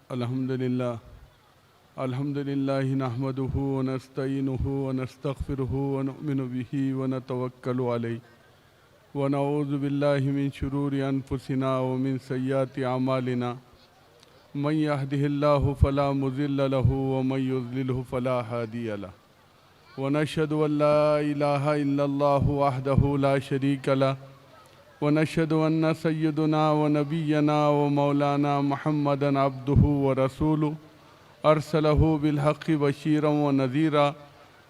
الحمد لله نحمده ونستعينه ونستغفره ونؤمن به ونتوكل عليه ونعوذ بالله من شرور أنفسنا ومن سيئات أعمالنا من يهده الله فلا مضل له ومن يضلله فلا هادي له ونشهد أن لا إله إلا الله وحده لا شريك له ونشهد أن سيدنا ونبينا ومولانا محمدا عبده ورسوله أرسله بالحق بشيرا ونذيرا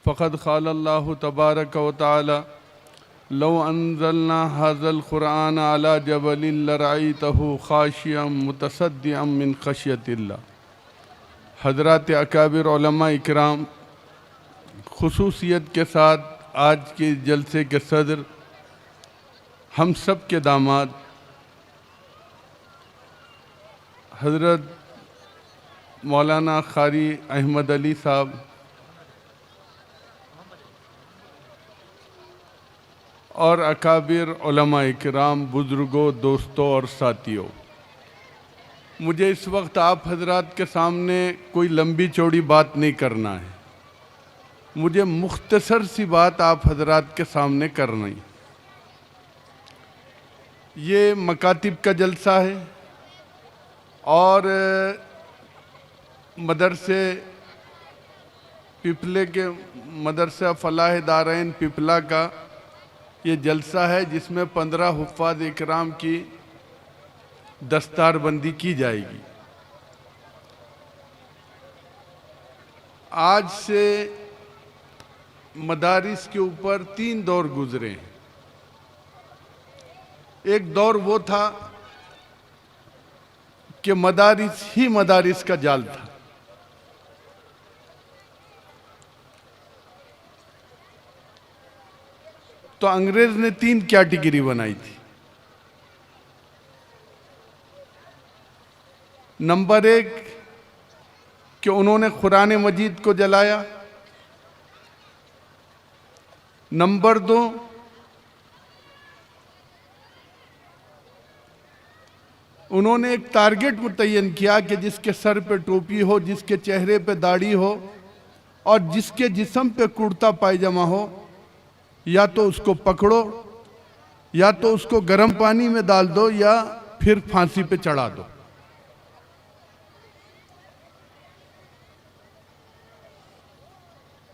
فقد قال الله تبارك وتعالى لو أنزلنا هذا القرآن على جبل لرأيته خاشعا متصدعا من خشية الله۔ حضرات اکابر علماء اکرام، خصوصیت کے ساتھ آج کے جلسے کے صدر، ہم سب کے داماد حضرت مولانا قاری احمد علی صاحب اور اکابر علماء اکرام، بزرگوں، دوستوں اور ساتھیوں، مجھے اس وقت آپ حضرات کے سامنے کوئی لمبی چوڑی بات نہیں کرنا ہے، مجھے مختصر سی بات آپ حضرات کے سامنے کرنا ہے۔ یہ مکاتب کا جلسہ ہے اور مدرسے پپلے کے مدرسہ فلاح دارین پپلا کا یہ جلسہ ہے، جس میں 15 حفاظ اکرام کی دستار بندی کی جائے گی۔ آج سے مدارس کے اوپر 3 دور گزرے ہیں۔ ایک دور وہ تھا کہ مدارس ہی مدارس کا جال تھا، تو انگریز نے 3 کیٹیگری بنائی تھی۔ نمبر 1 کہ انہوں نے قرآن مجید کو جلایا۔ نمبر 2 انہوں نے ایک ٹارگٹ متعین کیا کہ جس کے سر پہ ٹوپی ہو، جس کے چہرے پہ داڑھی ہو اور جس کے جسم پہ کرتا پائجامہ ہو، یا تو اس کو پکڑو، یا تو اس کو گرم پانی میں ڈال دو، یا پھر پھانسی پہ چڑھا دو۔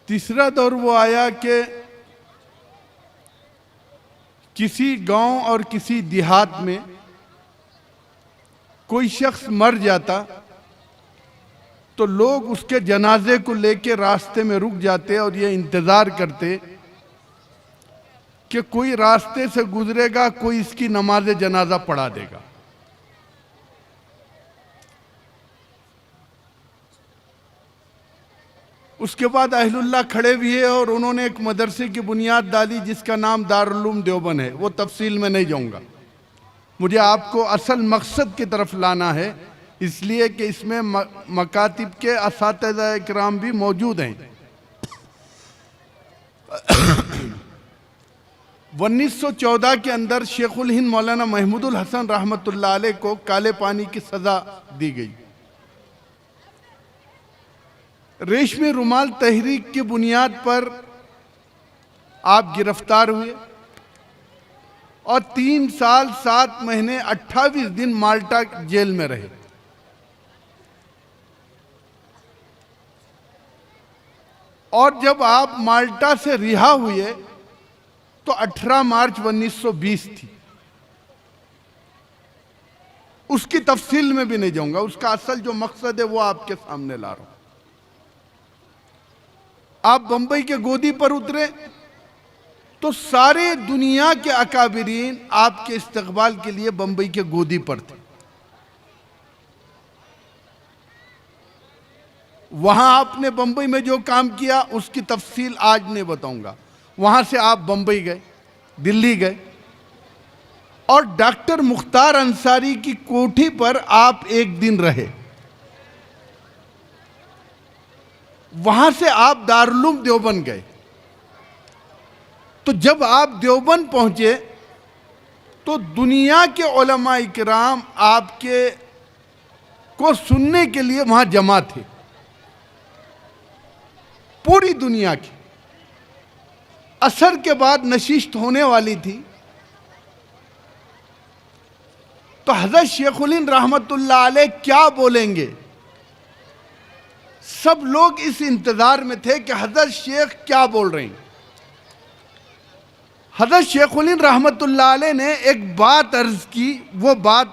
تیسرا دور وہ آیا کہ کسی گاؤں اور کسی دیہات میں کوئی شخص مر جاتا تو لوگ اس کے جنازے کو لے کے راستے میں رک جاتے اور یہ انتظار کرتے کہ کوئی راستے سے گزرے گا، کوئی اس کی نماز جنازہ پڑھا دے گا۔ اس کے بعد اہل اللہ کھڑے بھی ہیں اور انہوں نے ایک مدرسے کی بنیاد ڈالی جس کا نام دارالعلوم دیوبند ہے۔ وہ تفصیل میں نہیں جاؤں گا، مجھے آپ کو اصل مقصد کی طرف لانا ہے، اس لیے کہ اس میں مکاتب کے اساتذہ اکرام بھی موجود ہیں۔ 1914 کے اندر شیخ الہند مولانا محمود الحسن رحمۃ اللہ علیہ کو کالے پانی کی سزا دی گئی۔ ریشمی رومال تحریک کی بنیاد پر آپ گرفتار ہوئے اور 3 سال 7 مہینے 28 دن مالٹا جیل میں رہے۔ اور جب آپ مالٹا سے رہا ہوئے تو 18 مارچ 1920 تھی۔ اس کی تفصیل میں بھی نہیں جاؤں گا، اس کا اصل جو مقصد ہے وہ آپ کے سامنے لا رہا ہوں۔ آپ بمبئی کے گودی پر اترے تو سارے دنیا کے اکابرین آپ کے استقبال کے لیے بمبئی کے گودی پر تھے۔ وہاں آپ نے بمبئی میں جو کام کیا اس کی تفصیل آج نہیں بتاؤں گا۔ وہاں سے آپ بمبئی گئے، دلی گئے اور ڈاکٹر مختار انصاری کی کوٹھی پر آپ 1 دن رہے۔ وہاں سے آپ دارالعلوم دیوبند گئے۔ تو جب آپ دیوبند پہنچے تو دنیا کے علماء اکرام آپ کے کو سننے کے لیے وہاں جمع تھے، پوری دنیا کی۔ عصر کے بعد نشست ہونے والی تھی، تو حضرت شیخ الہند رحمت اللہ علیہ کیا بولیں گے؟ سب لوگ اس انتظار میں تھے کہ حضرت شیخ کیا بول رہے ہیں۔ حضرت شیخ الہند رحمت اللہ علیہ نے ایک بات عرض کی، وہ بات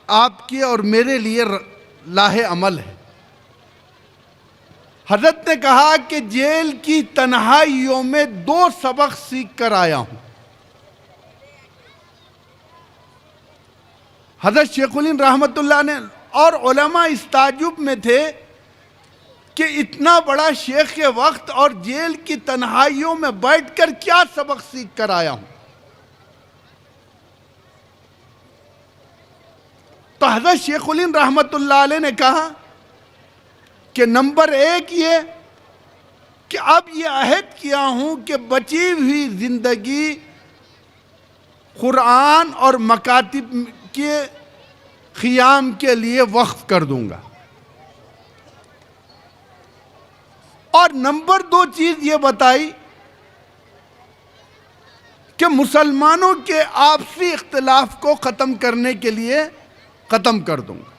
آپ کی اور میرے لیے لاہ عمل ہے۔ حضرت نے کہا کہ جیل کی تنہائیوں میں 2 سبق سیکھ کر آیا ہوں۔ حضرت شیخ الہند رحمت اللہ نے اور علماء اس تعجب میں تھے کہ اتنا بڑا شیخ وقت اور جیل کی تنہائیوں میں بیٹھ کر کیا سبق سیکھ کر آیا ہوں۔ تو حضرت شیخ الہند رحمت اللہ علیہ نے کہا کہ نمبر 1 یہ کہ اب یہ عہد کیا ہوں کہ بچی ہوئی زندگی قرآن اور مکاتب کے قیام کے لیے وقف کر دوں گا۔ اور نمبر 2 چیز یہ بتائی کہ مسلمانوں کے آپسی اختلاف کو ختم کرنے کے لیے ختم کر دوں گا۔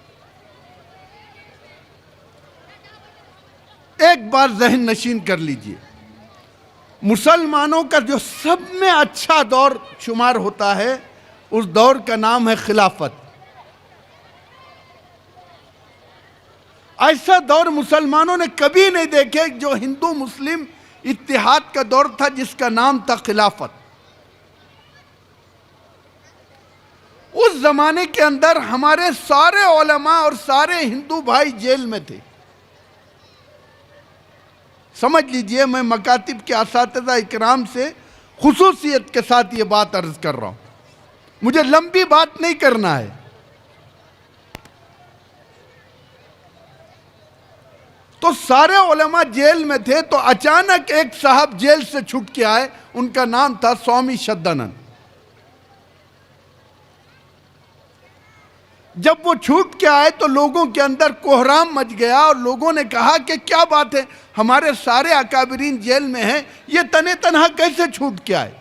ایک بار ذہن نشین کر لیجئے، مسلمانوں کا جو سب میں اچھا دور شمار ہوتا ہے اس دور کا نام ہے خلافت۔ ایسا دور مسلمانوں نے کبھی نہیں دیکھے جو ہندو مسلم اتحاد کا دور تھا، جس کا نام تھا خلافت۔ اس زمانے کے اندر ہمارے سارے علماء اور سارے ہندو بھائی جیل میں تھے۔ سمجھ لیجئے، میں مکاتب کے اساتذہ اکرام سے خصوصیت کے ساتھ یہ بات عرض کر رہا ہوں، مجھے لمبی بات نہیں کرنا ہے۔ تو سارے علماء جیل میں تھے، تو اچانک ایک صاحب جیل سے چھوٹ کے آئے، ان کا نام تھا سوامی شدانند۔ جب وہ چھوٹ کے آئے تو لوگوں کے اندر کوہرام مچ گیا، اور لوگوں نے کہا کہ کیا بات ہے، ہمارے سارے اکابرین جیل میں ہیں، یہ تنے تنہا کیسے چھوٹ کے آئے؟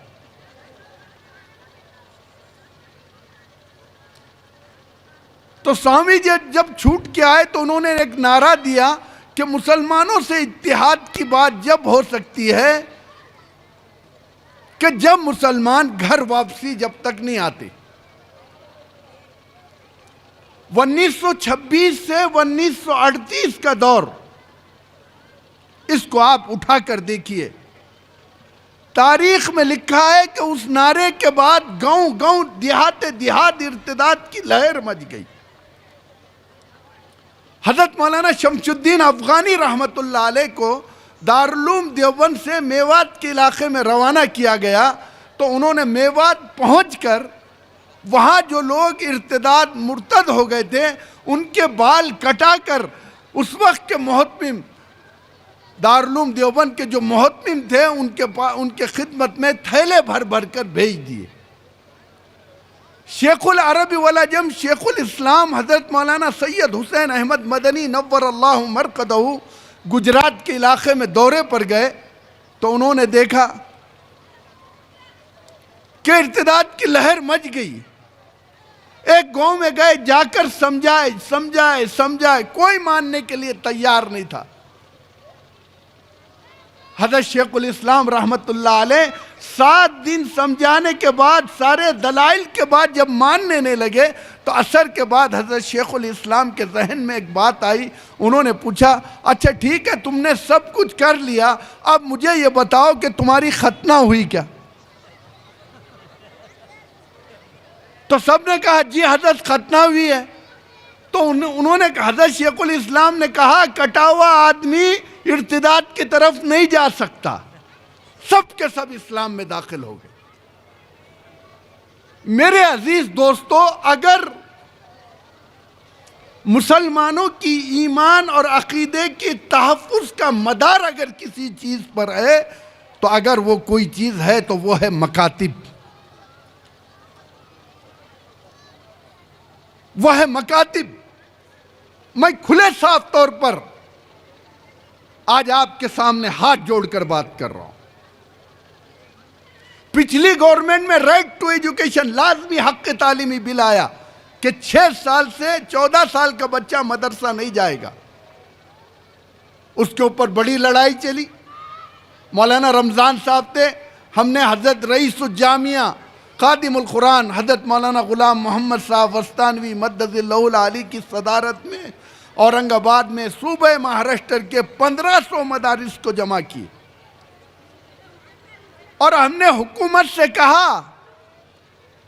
تو سوامی جی جب چھوٹ کے آئے تو انہوں نے ایک نعرہ دیا کہ مسلمانوں سے اتحاد کی بات جب ہو سکتی ہے کہ جب مسلمان گھر واپسی جب تک نہیں آتے۔ 1926 سے 1938 کا دور، اس کو آپ اٹھا کر دیکھیے، تاریخ میں لکھا ہے کہ اس نعرے کے بعد گاؤں گاؤں دیہات دیہات ارتداد کی لہر مچ گئی۔ حضرت مولانا شمس الدین افغانی رحمت اللہ علیہ کو دارالعلوم دیوبند سے میوات کے علاقے میں روانہ کیا گیا، تو انہوں نے میوات پہنچ کر وہاں جو لوگ ارتداد مرتد ہو گئے تھے ان کے بال کٹا کر اس وقت کے محتمم دارالعلوم دیوبند کے جو محتمم تھے ان کے خدمت میں تھیلے بھر بھر کر بھیج دیے۔ شیخ العرب والعجم شیخ الاسلام حضرت مولانا سید حسین احمد مدنی نور اللہ مرقدہ گجرات کے علاقے میں دورے پر گئے، تو انہوں نے دیکھا کہ ارتداد کی لہر مچ گئی۔ ایک گاؤں میں گئے، جا کر سمجھائے، کوئی ماننے کے لیے تیار نہیں تھا۔ حضرت شیخ الاسلام رحمت اللہ علیہ 7 دن سمجھانے کے بعد، سارے دلائل کے بعد جب ماننے نہیں لگے، تو عصر کے بعد حضرت شیخ الاسلام کے ذہن میں ایک بات آئی۔ انہوں نے پوچھا، اچھا ٹھیک ہے، تم نے سب کچھ کر لیا، اب مجھے یہ بتاؤ کہ تمہاری ختنہ ہوئی کیا؟ تو سب نے کہا جی حضرت ختنہ ہوئی ہے۔ تو انہوں نے حضرت شیخ الاسلام نے کہا کٹا ہوا آدمی ارتداد کی طرف نہیں جا سکتا۔ سب کے سب اسلام میں داخل ہو گئے۔ میرے عزیز دوستو، اگر مسلمانوں کی ایمان اور عقیدے کی تحفظ کا مدار اگر کسی چیز پر ہے، تو اگر وہ کوئی چیز ہے تو وہ ہے مکاتب، وہ ہے مکاتب۔ میں کھلے صاف طور پر آج آپ کے سامنے ہاتھ جوڑ کر بات کر رہا ہوں. پچھلی گورنمنٹ میں رائٹ ٹو ایجوکیشن لازمی حق تعلیمی بل آیا کہ 6 سال سے 14 سال کا بچہ مدرسہ نہیں جائے گا. اس کے اوپر بڑی لڑائی چلی. مولانا رمضان صاحب تھے, ہم نے حضرت رئیس الجامعہ خادم القرآن حضرت مولانا غلام محمد صاحب وستانوی مدد اللہ العالی کی صدارت میں اورنگ آباد میں صوبہ مہاراشٹر کے 1500 مدارس کو جمع کیے, اور ہم نے حکومت سے کہا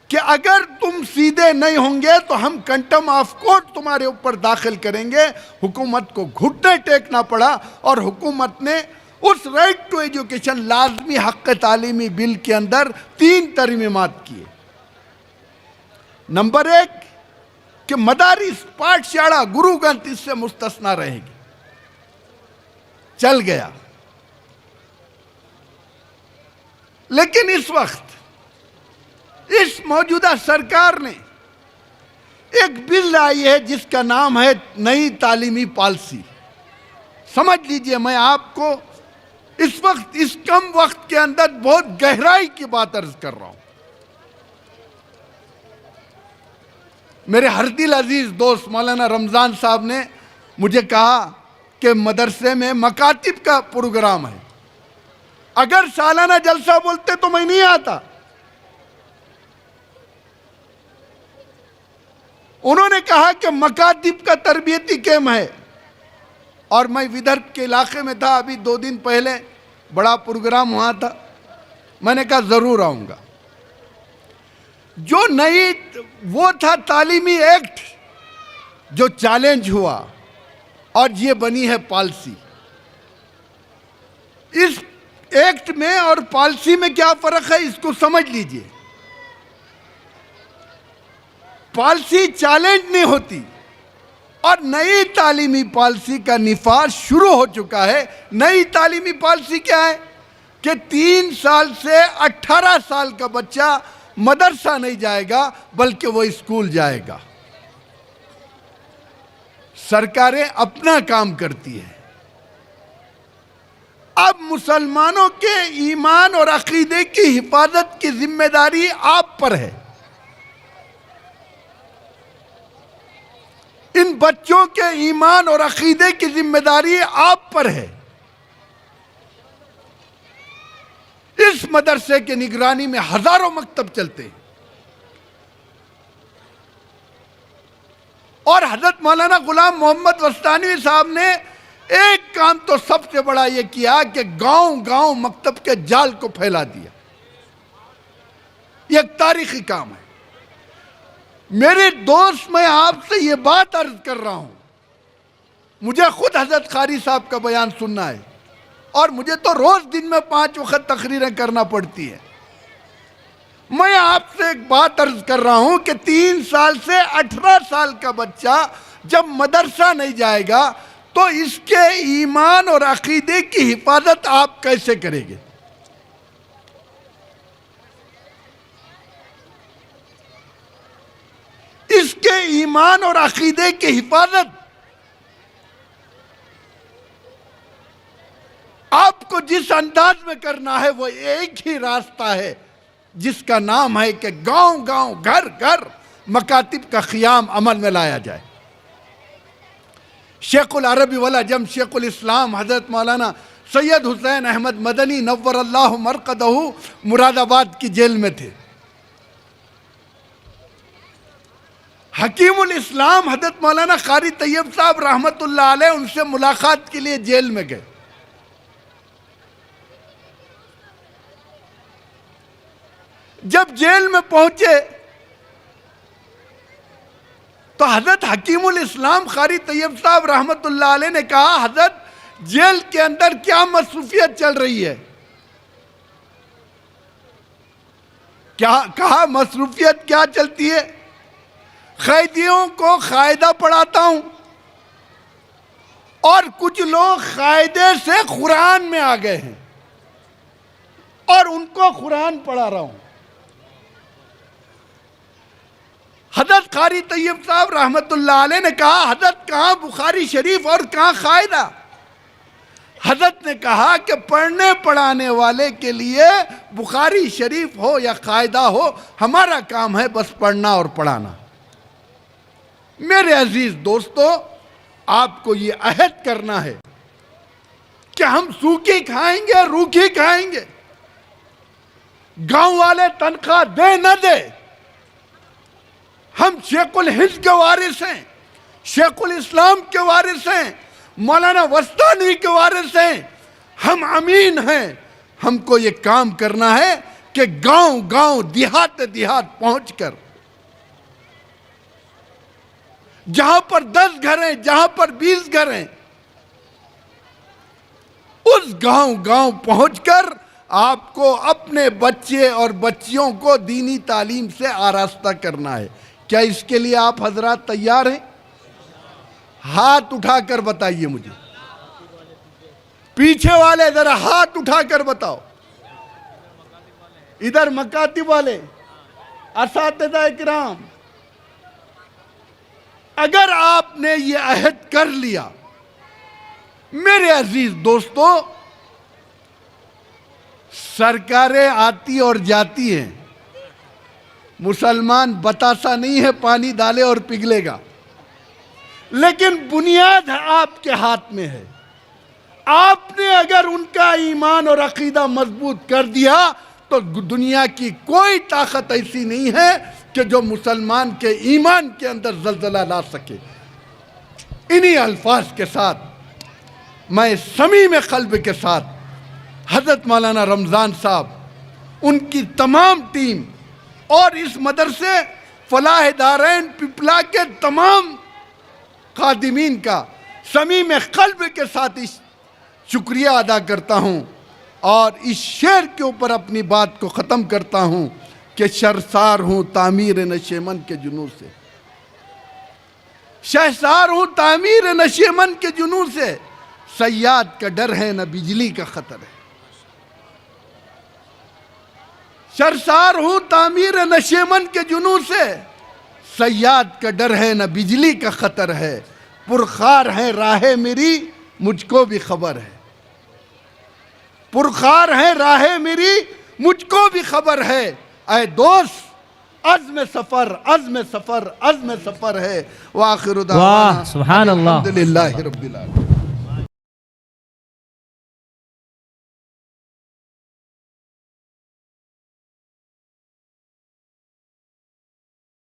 کہ اگر تم سیدھے نہیں ہوں گے تو ہم کنٹم آف کورٹ تمہارے اوپر داخل کریں گے. حکومت کو گھٹنے ٹیکنا پڑا, اور حکومت نے اس رائٹ ٹو ایجوکیشن لازمی حق تعلیمی بل کے اندر 3 ترمیمات کیے. نمبر 1 کہ مدارس پاٹھشالا گرو گرنتھ اس سے مستثنا رہے گی. چل گیا. لیکن اس وقت اس موجودہ سرکار نے ایک بل لائی ہے جس کا نام ہے نئی تعلیمی پالیسی. سمجھ لیجئے, میں آپ کو اس وقت اس کم وقت کے اندر بہت گہرائی کی بات عرض کر رہا ہوں. میرے ہر دل عزیز دوست مولانا رمضان صاحب نے مجھے کہا کہ مدرسے میں مکاتب کا پروگرام ہے. اگر سالانہ جلسہ بولتے تو میں نہیں آتا. انہوں نے کہا کہ مکاتب کا تربیتی کیمپ ہے, اور میں ودرب کے علاقے میں تھا ابھی 2 دن پہلے, بڑا پروگرام وہاں تھا. میں نے کہا ضرور آؤں گا. جو نئی وہ تھا تعلیمی ایکٹ جو چیلنج ہوا, اور یہ بنی ہے پالیسی. اس ایکٹ میں اور پالیسی میں کیا فرق ہے اس کو سمجھ لیجئے. پالیسی چیلنج نہیں ہوتی, اور نئی تعلیمی پالیسی کا نفاذ شروع ہو چکا ہے. نئی تعلیمی پالیسی کیا ہے کہ 3 سال سے 18 سال کا بچہ مدرسہ نہیں جائے گا بلکہ وہ اسکول جائے گا. سرکاریں اپنا کام کرتی ہیں. اب مسلمانوں کے ایمان اور عقیدے کی حفاظت کی ذمہ داری آپ پر ہے. ان بچوں کے ایمان اور عقیدے کی ذمہ داری آپ پر ہے. اس مدرسے کے نگرانی میں ہزاروں مکتب چلتے ہیں, اور حضرت مولانا غلام محمد وستانوی صاحب نے ایک کام تو سب سے بڑا یہ کیا کہ گاؤں گاؤں مکتب کے جال کو پھیلا دیا. یہ ایک تاریخی کام ہے. میرے دوست, میں آپ سے یہ بات عرض کر رہا ہوں, مجھے خود حضرت قاری صاحب کا بیان سننا ہے, اور مجھے تو روز دن میں 5 وقت تقریریں کرنا پڑتی ہے. میں آپ سے ایک بات عرض کر رہا ہوں کہ 3 سال سے 18 سال کا بچہ جب مدرسہ نہیں جائے گا تو اس کے ایمان اور عقیدے کی حفاظت آپ کیسے کریں گے؟ اس کے ایمان اور عقیدے کی حفاظت آپ کو جس انداز میں کرنا ہے وہ ایک ہی راستہ ہے جس کا نام ہے کہ گاؤں گاؤں گھر گھر مکاتب کا قیام عمل میں لایا جائے. شیخ العربی والعجم شیخ الاسلام حضرت مولانا سید حسین احمد مدنی نور اللہ مرقدہ مراد آباد کی جیل میں تھے. حکیم الاسلام حضرت مولانا قاری طیب صاحب رحمت اللہ علیہ ان سے ملاقات کے لیے جیل میں گئے. جب جیل میں پہنچے تو حضرت حکیم الاسلام قاری طیب صاحب رحمت اللہ علیہ نے کہا, حضرت جیل کے اندر کیا مصروفیت چل رہی ہے؟ کہا مصروفیت کیا چلتی ہے؟ قیدیوں کو قاعدہ پڑھاتا ہوں, اور کچھ لوگ قاعدے سے قرآن میں آ گئے ہیں اور ان کو قرآن پڑھا رہا ہوں. حضرت قاری طیب صاحب رحمت اللہ علیہ نے کہا حضرت کہاں بخاری شریف اور کہاں قاعدہ؟ حضرت نے کہا کہ پڑھنے پڑھانے والے کے لیے بخاری شریف ہو یا قاعدہ ہو، ہمارا کام ہے بس پڑھنا اور پڑھانا۔ میرے عزیز دوستو، آپ کو یہ عہد کرنا ہے کہ ہم سوکھی کھائیں گے روکھی کھائیں گے، گاؤں والے تنخواہ دے نہ دے، ہم شیخ الہند کے وارث ہیں، شیخ الاسلام کے وارث ہیں، مولانا وسطانی کے وارث ہیں، ہم امین ہیں۔ ہم کو یہ کام کرنا ہے کہ گاؤں گاؤں دیہات دیہات پہنچ کر، جہاں پر 10 گھر ہیں، جہاں پر 20 گھر ہیں، اس گاؤں گاؤں پہنچ کر آپ کو اپنے بچے اور بچیوں کو دینی تعلیم سے آراستہ کرنا ہے۔ کیا اس کے لیے آپ حضرات تیار ہیں؟ ہاتھ اٹھا کر بتائیے مجھے، پیچھے والے ذرا ہاتھ اٹھا کر بتاؤ، ادھر مکاتب والے، اساتذہ اکرام، اگر آپ نے یہ عہد کر لیا، میرے عزیز دوستو، سرکاریں آتی اور جاتی ہیں، مسلمان بتاسا نہیں ہے پانی ڈالے اور پگھلے گا، لیکن بنیاد آپ کے ہاتھ میں ہے۔ آپ نے اگر ان کا ایمان اور عقیدہ مضبوط کر دیا تو دنیا کی کوئی طاقت ایسی نہیں ہے کہ جو مسلمان کے ایمان کے اندر زلزلہ لا سکے۔ انہی الفاظ کے ساتھ میں صمیم قلب کے ساتھ حضرت مولانا رمضان صاحب، ان کی تمام ٹیم اور اس مدرسے فلاح دارین پپلا کے تمام خادمین کا صمیم قلب کے ساتھ شکریہ ادا کرتا ہوں، اور اس شعر کے اوپر اپنی بات کو ختم کرتا ہوں کہ شرسار ہوں تعمیر نشیمن کے جنون سے، شہسار ہوں تعمیر نشیمن کے جنون سے، صیاد کا ڈر ہے نہ بجلی کا خطر ہے۔ شرسار ہوں تعمیر نشیمن کے جنون سے، صیاد کا ڈر ہے نہ بجلی کا خطر ہے، پرخار ہے راہ میری مجھ کو بھی خبر ہے، پرخار ہے راہ میری مجھ کو بھی خبر ہے، اے دوست عزم سفر عزم سفر عزم سفر ہے، وآخر دعوانا واہ سبحان اللہ، الحمدللہ رب العالمین۔